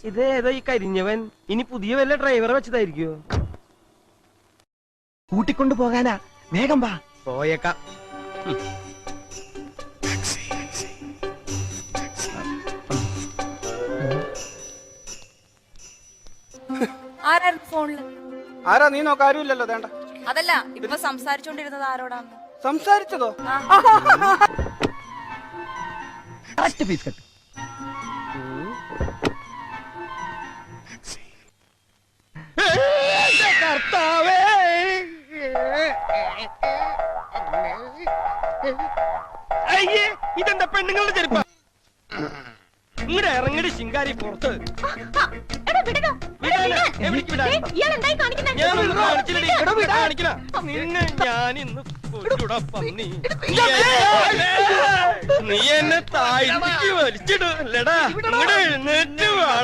ഇതേതോ ഈ കരിഞ്ഞവൻ ഇനി പുതിയ വല്ല ഡ്രൈവറെ വെച്ചതായിരിക്കോ? കൂട്ടിക്കൊണ്ടു പോകാനാ, വേഗം വാ. പോയേക്കാം. ആരായിരുന്നു ഫോണില്? ആരാ നീ നോക്ക? ആരുമില്ലല്ലോ. വേണ്ട. അതല്ല, ഇപ്പൊ സംസാരിച്ചോണ്ടിരുന്നത് ആരോടാന്ന്? സംസാരിച്ചതോ? Piece cut. കർത്താവേ, അയ്യേ, ഇതെന്താ പെണ്ണുങ്ങളുടെ ചെരുപ്പ? ഇങ്ങടെ ഇറങ്ങടി ശിങ്കാരി പുറത്ത്. നിന്നെ ഞാനിന്ന് പന്നി. നീ എന്നെ താഴ്ത്തിക്ക് വലിച്ചിടൂല്ലടാ. ഇങ്ങടെ എഴുന്നേറ്റ് വാടാ.